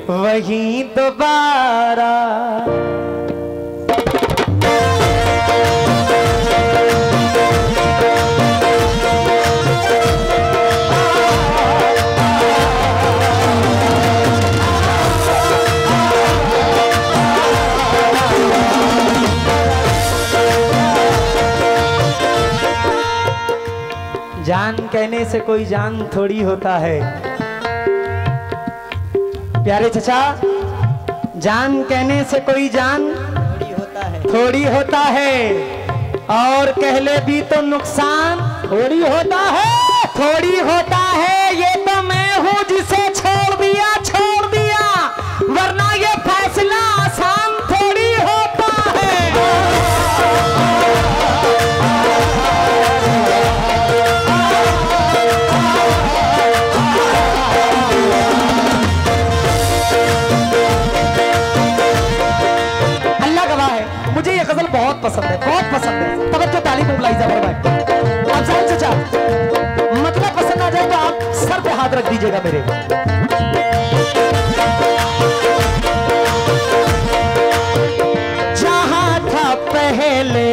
वहीं दोबारा। जान कहने से कोई जान थोड़ी होता है प्यारे चचा, जान कहने से कोई जान थोड़ी होता है और कह ले भी तो नुकसान थोड़ी होता है। ये तो मैं हूँ जिसे छोड़ दिया वरना ये फैसला आसान थोड़ी होता है। मुझे ये गजल बहुत पसंद है। तवज्जो ताली को बुलाई जा भाई। आप साहब चाचा मतलब पसंद आ जाए तो आप सर पे हाथ रख दीजिएगा मेरे। जहां था पहले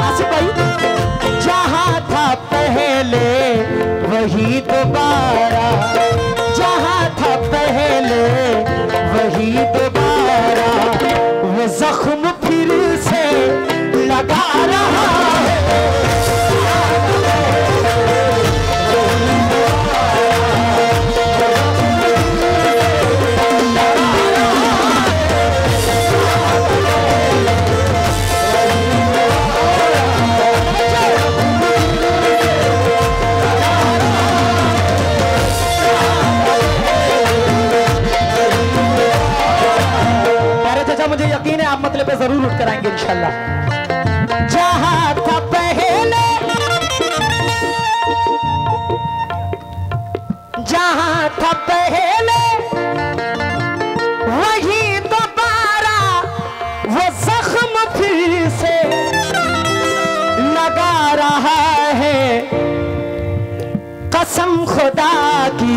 आसिफ भाई, जहां था पहले वही दोबारा, जहां था पहले वही दोबारा, वो जख्म फिर से लगा रहा है। मुझे यकीन है आप मतलब पे जरूर उठ कर आएंगे इंशाल्लाह। जहां था पहले, जहां था पहले वही दोबारा, वो जख्म फिर से लगा रहा है। कसम खुदा की,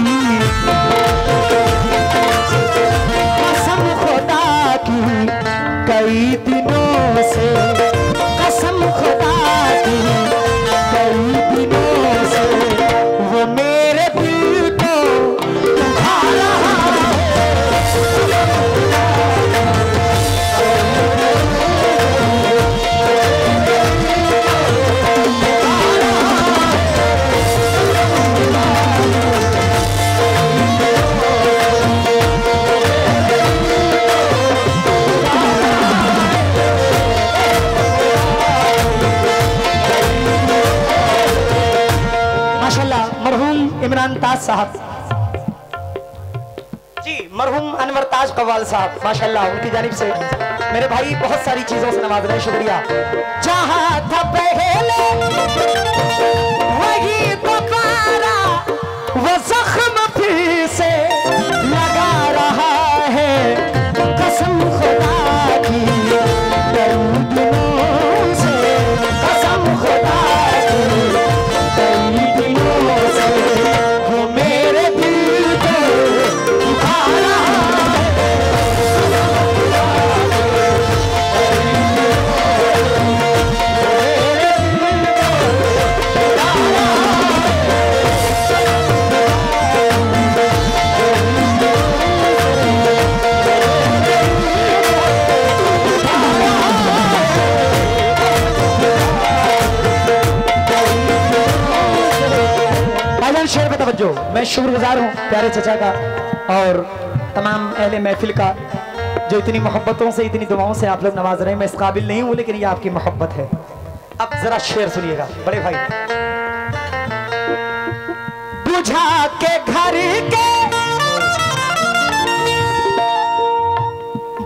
कई दिनों से, कसम खुदा की कई दिनों से वो मेरे दिल को दुखा रहा इमरान ताज साहब जी, मरहूम अनवर ताज कव्वाल साहब माशाल्लाह, उनकी जानिब से मेरे भाई बहुत सारी चीजों से नवाज रहे, शुक्रिया। जहां था पहले वही दोबारा, वो जख्म फिर से लगा रहा है। कसम खुदा की कई दिनों से, कसम खुदा की कई दिनों से वो मेरे दिल को दुखा रहा है। शेर पे तवज्जो। मैं शुक्रगुजार हूँ प्यारे चचा का और तमाम अहले महफिल का, जो इतनी मोहब्बतों से, इतनी दुआओं से आप लोग नवाज रहे हैं। मैं इस काबिल नहीं हूँ, लेकिन ये आपकी मोहब्बत है। अब जरा शेर सुनिएगा बड़े भाई। बुझा के घर के,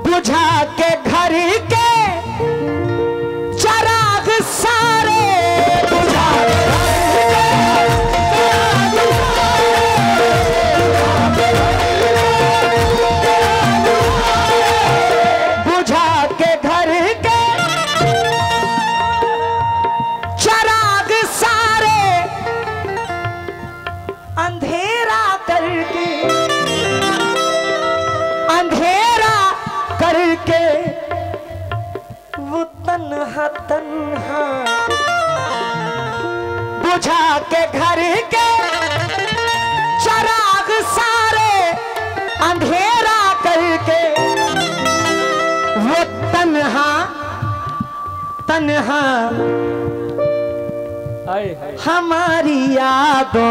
बुझा के घर के चराग सारे, बुझा बुझा के घर के चराग सारे अंधेरा करके वो तन्हा तन्हा हमारी यादों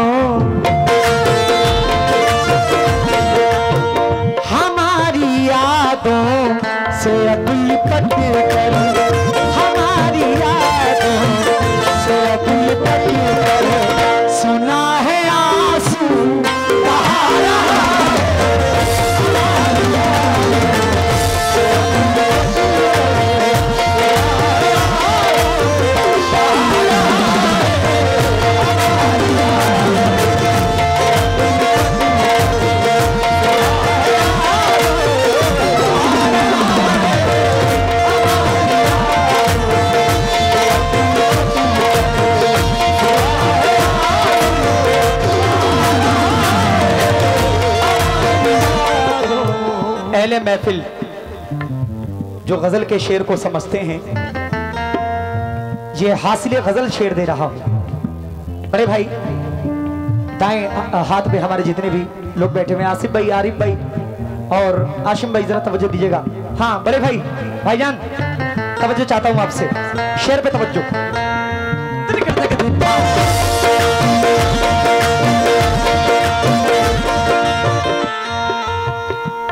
से अब लिपट कर हमारी यादों से अब लिपट कर सुना है आंसू बहा रहा अहले महफिल जो गजल के शेर को समझते हैं, ये हासिल गजल शेर दे रहा हूं। बड़े भाई दाएं हाथ में हमारे जितने भी लोग बैठे हुए, आसिफ भाई, आरिफ भाई और आशिम भाई, जरा तवज्जो दीजिएगा। हाँ बड़े भाई, भाईजान तवज्जो चाहता हूं आपसे, शेर पे तवज्जो।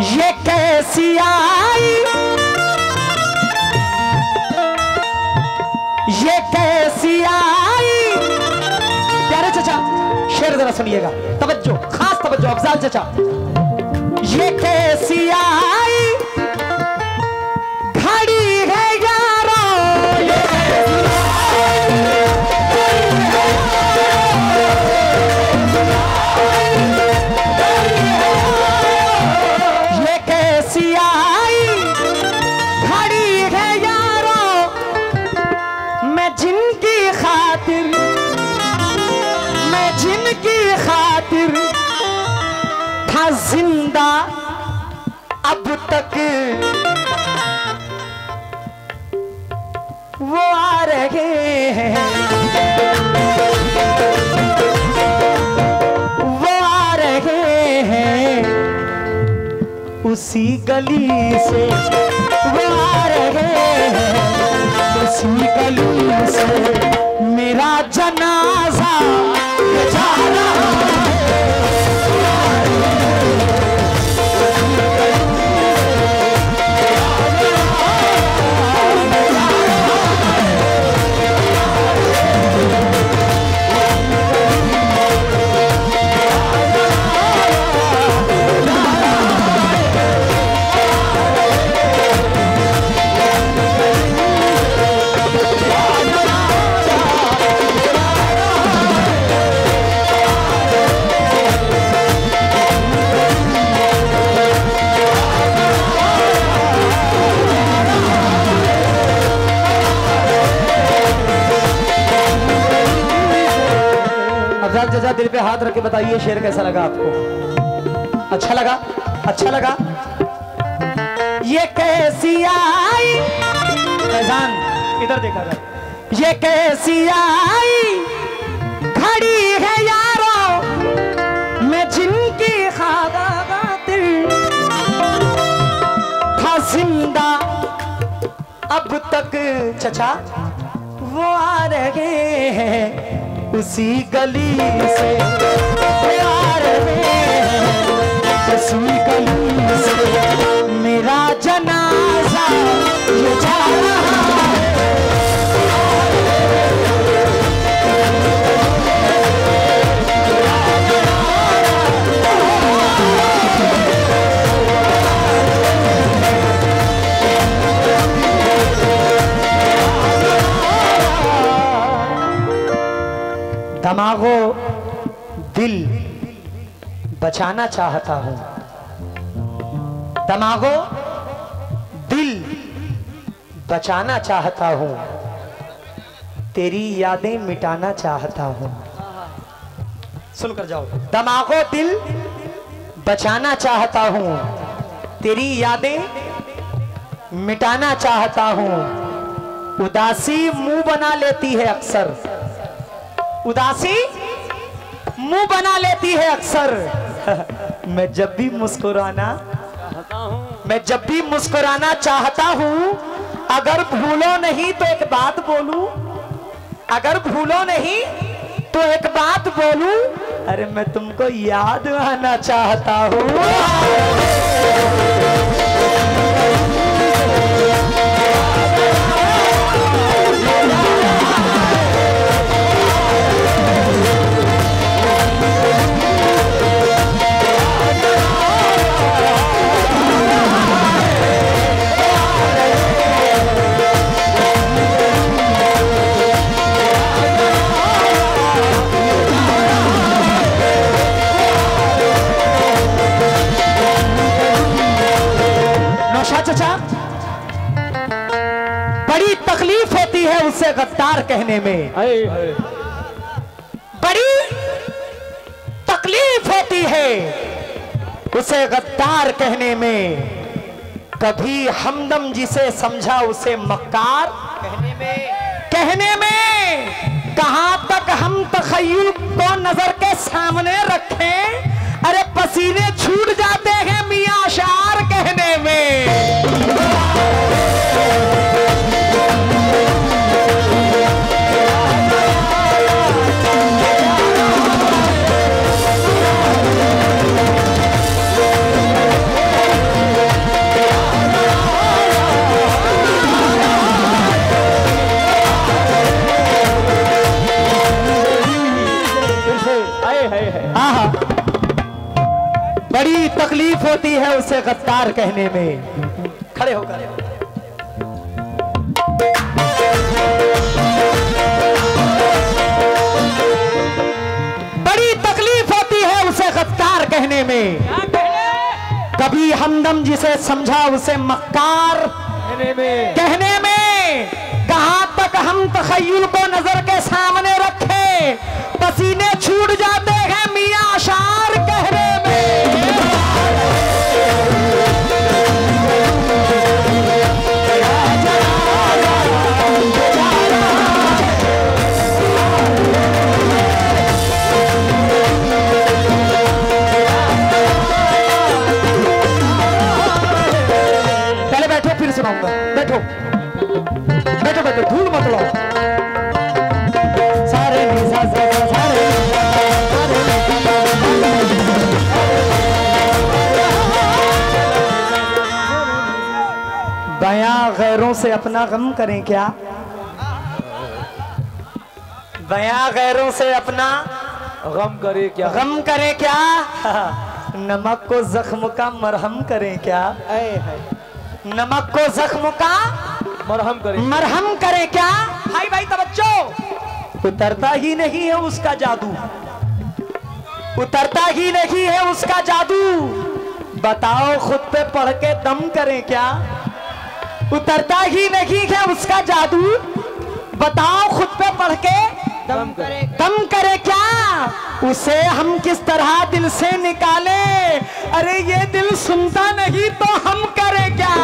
ये कैसी आई, ये कैसी आई, प्यारे चचा शेर जरा सुनिएगा, तवज्जो, खास तवज्जो अफजाल चचा। ये कैसी आई घड़ी है यारो, ये कैसी आई घड़ी है यारो, मैं जिनकी खातिर, मैं जिनकी खातिर था जिंदा अब तक वो आ रहे हैं, वो आ रहे हैं उसी गली से, वो आ रहे हैं उसी गली से, मेरा जनाजा जा रहा है। जजा दिल पे हाथ रख के बताइए शेर कैसा लगा आपको? अच्छा लगा? अच्छा लगा? ये कैसी आई, फैजान इधर देखा कर, ये कैसी आई घड़ी है यारो, मैं जिनकी खातिर था जिंदा अब तक चचा वो आ रहे हैं उसी गली से, आ रहे हैं उसी गली से, मेरा जनाजा ये जा रहा है। दमागो दिल बचाना चाहता हूं, दमागो दिल बचाना चाहता हूं, तेरी यादें मिटाना चाहता हूं। सुनकर जाओ, दमागो दिल बचाना चाहता हूं, तेरी यादें मिटाना चाहता हूं, उदासी मुंह बना लेती है अक्सर, उदासी मुंह बना लेती है अक्सर। मैं जब भी मुस्कुराना चाहता हूं, अगर भूलो नहीं तो एक बात बोलूं, अगर भूलो नहीं तो एक बात बोलूं, अरे मैं तुमको याद आना चाहता हूं। चाचा, बड़ी तकलीफ होती है उसे गद्दार कहने में, बड़ी तकलीफ होती है उसे गद्दार कहने में। कभी हमदम जिसे समझा उसे मक्कार कहने में। कहां तक हम तखय्युल को नजर के सामने रखें, अरे पसीने छूट जाते हैं मियां अशार कहने में। बड़ी तकलीफ होती है उसे गद्दार कहने में। खड़े होकर बड़ी तकलीफ होती है उसे गद्दार कहने में। कभी हमदम जिसे समझा उसे मक्कार कहने में। कहां तक हम तखय्युल को नजर के सामने रखे, पसीने छूट जाते हैं मियां अशार कहने में। पहले बैठो फिर सुनाऊंगा। बैठो बैठो बैठो, धूल मत लो। सारे बयां गैरों से अपना गम करें क्या, बयां गैरों से अपना गम करे क्या, गम करें क्या, नमक को जख्म का मरहम करें क्या, नमक को जख्म का मरहम करे क्या। भाई भाई तवज्जो, उतरता ही नहीं है उसका जादू, उतरता ही नहीं है उसका जादू। बताओ खुद पे पढ़ के दम करें क्या, उतरता ही नहीं है उसका जादू। बताओ खुद पे पढ़ के दम करे क्या। उसे हम किस तरह दिल से निकाले, अरे ये दिल सुनता नहीं तो हम करें क्या।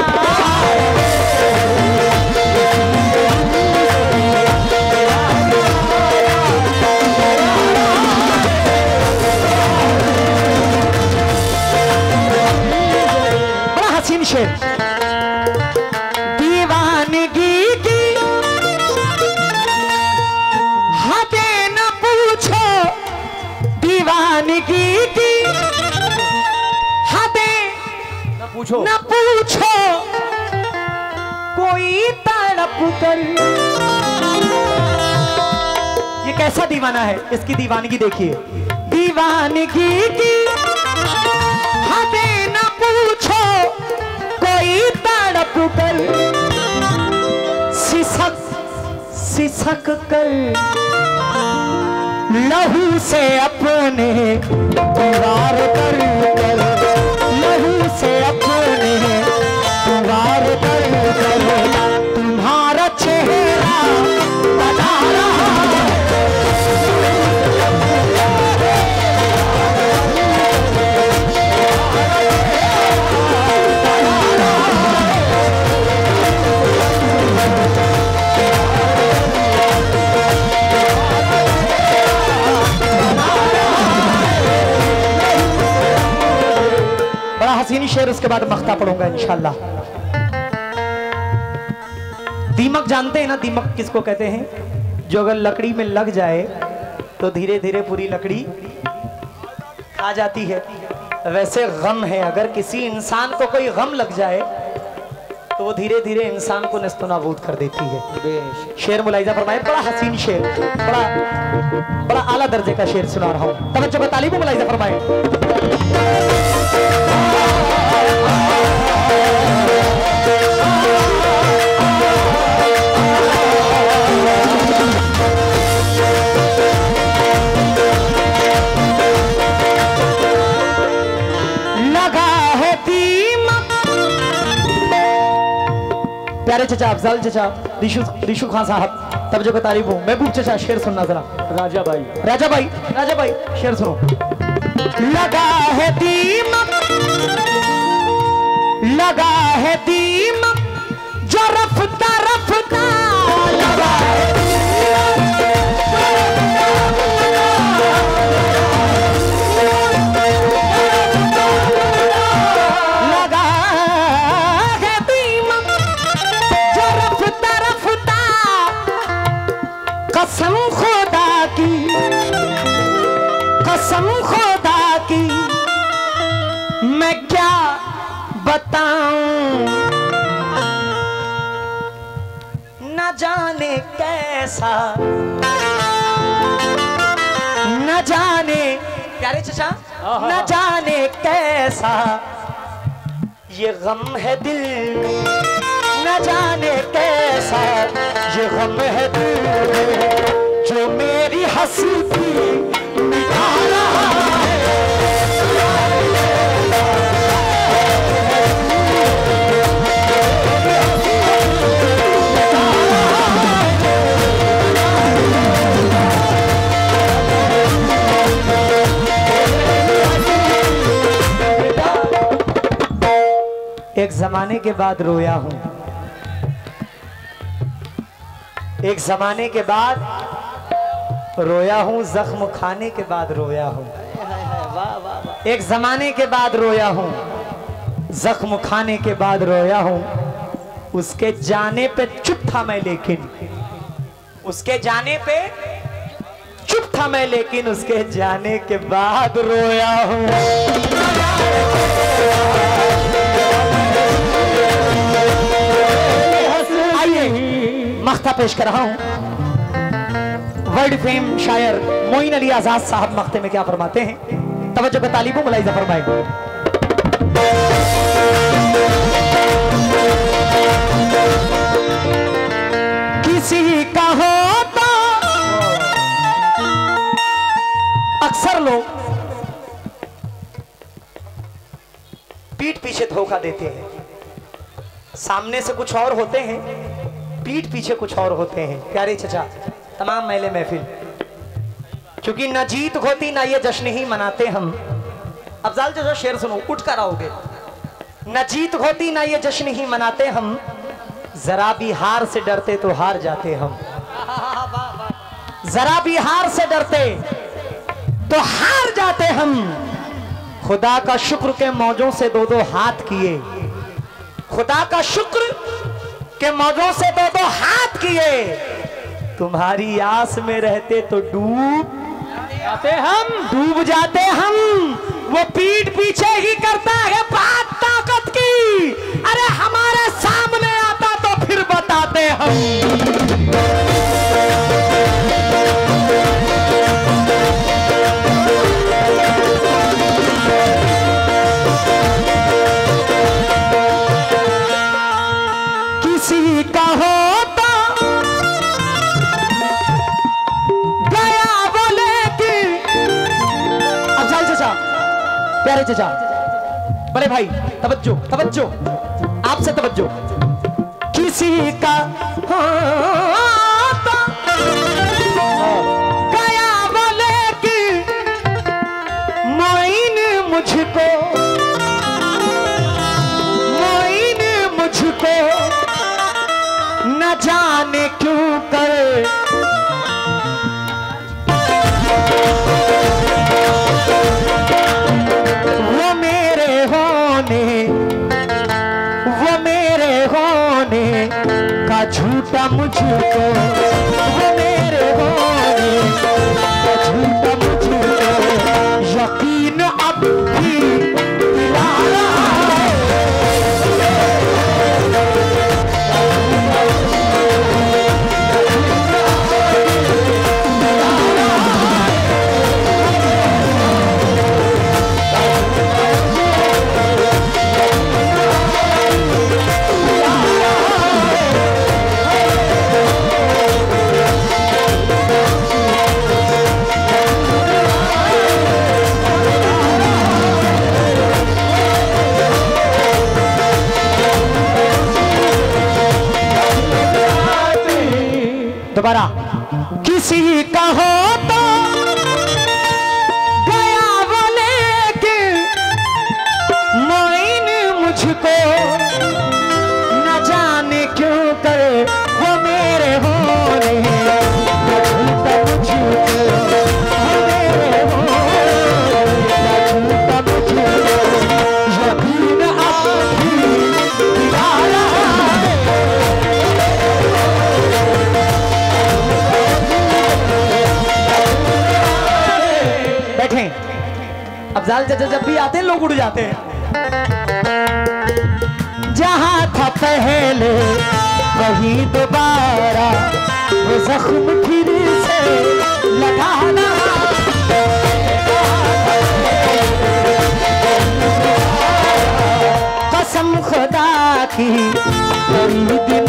बड़ा हसीन शेर। दीवानगी की हदें न पूछो, दीवानगी की हदें न पूछो, कोई तड़प कर। ये कैसा दीवाना है, इसकी दीवानगी देखिए। दीवानगी की हदें न पूछो, कोई तड़प कर, सिसक सिसक कर लहू से अपने दीवार कर, लहू से अपने दीवार कर, तुम्हारा चेहरा बना रहा हसीन शेर, उसके बाद मख्ता पढ़ूंगा इंशाल्लाह। दीमक जानते हैं ना, दीमक किसको कहते हैं? जो अगर लकड़ी में लग जाए तो धीरे धीरे पूरी लकड़ी खा जाती है। वैसे गम है, अगर किसी इंसान को कोई गम लग जाए तो वो धीरे धीरे इंसान को नेस्तनाबूद कर देती है। शेर मुलाहिजा फरमाए, बड़ा हसीन शेर, बड़ा आला दर्जे का शेर सुना रहा हूँ। तवज्जो का तालीब मुलाहिजा फरमाए। प्यारे चचा, अफजल चचा, रिशु खान साहब, तवज्जो का तारीफ हूँ। महबूब चचा, शेर सुनना जरा। राजा भाई शेर सुनो। लगा है दीमक जो रफ्ता रफ्ता लगा है, कसम खुदा की मैं क्या बताऊं, न जाने कैसा, न जाने प्यारे चचा, न जाने कैसा ये गम है दिल, न जाने कैसा ये गम है दिल, जो मेरी हंसी मिटा रहा है। एक जमाने के बाद रोया हूं, एक जमाने के बाद रोया हूं, जख्म खाने के बाद रोया हूं। एक जमाने के बाद रोया हूं, जख्म खाने के बाद रोया हूं। उसके जाने पे चुप था मैं, लेकिन उसके जाने पे चुप था मैं, लेकिन उसके जाने के बाद रोया हूं। आइए मख्ता पेश कर रहा हूं। वर्ल्ड फेम शायर मोइन अली आजाद साहब मख्ते में क्या फरमाते हैं? तवज्जो का तालीबो मुलाहिजा फरमाए। किसी का हो तो अक्सर लोग पीठ पीछे धोखा देते हैं। सामने से कुछ और होते हैं, पीठ पीछे कुछ और होते हैं। प्यारे चचा, तमाम मेले महफिल, क्योंकि न जीत होती ना ये जश्न ही मनाते हम। अफजाल जो शेर सुनो, उठ कर आओगे। न जीत होती ना ये जश्न ही मनाते हम, जरा भी हार से डरते तो हार जाते हम। जरा भी हार से डरते तो हार जाते हम। खुदा का शुक्र के मौजों से दो दो हाथ किए, खुदा का शुक्र के मौजों से दो दो हाथ किए। तुम्हारी आस में रहते तो डूब जाते हम। वो पीठ पीछे ही करता है बात ताकत की, अरे हमारे सामने आता तो फिर बताते हम। किसी का हो तो गया बोले कि अफजाल चचा, प्यारे चचा, बड़े भाई, तवज्जो तवज्जो, आपसे तवज्जो। किसी का हो तो गया बोले कि मोइन मुझको, मोइन मुझको न जाने क्यों कर वो मेरे होने झूठा मुझको वो मेरे होने का झूठा मुझको यकीन अब भी दिला रहा है। दोबारा किसी का हो तो गया वो लेके मोइन मुझको न जाने क्यों करे वो मेरे होने का झूठा मुझको वो मेरे होने का झूठा मुझको यकीन अब भी दिला रहा है। अफजाल चाचा जब भी आते हैं लोग उड़ जाते हैं। जहां था पहले वहीं दोबारा वो जख्म फिर से लगाना। कसम खुदा की बड़ी दिन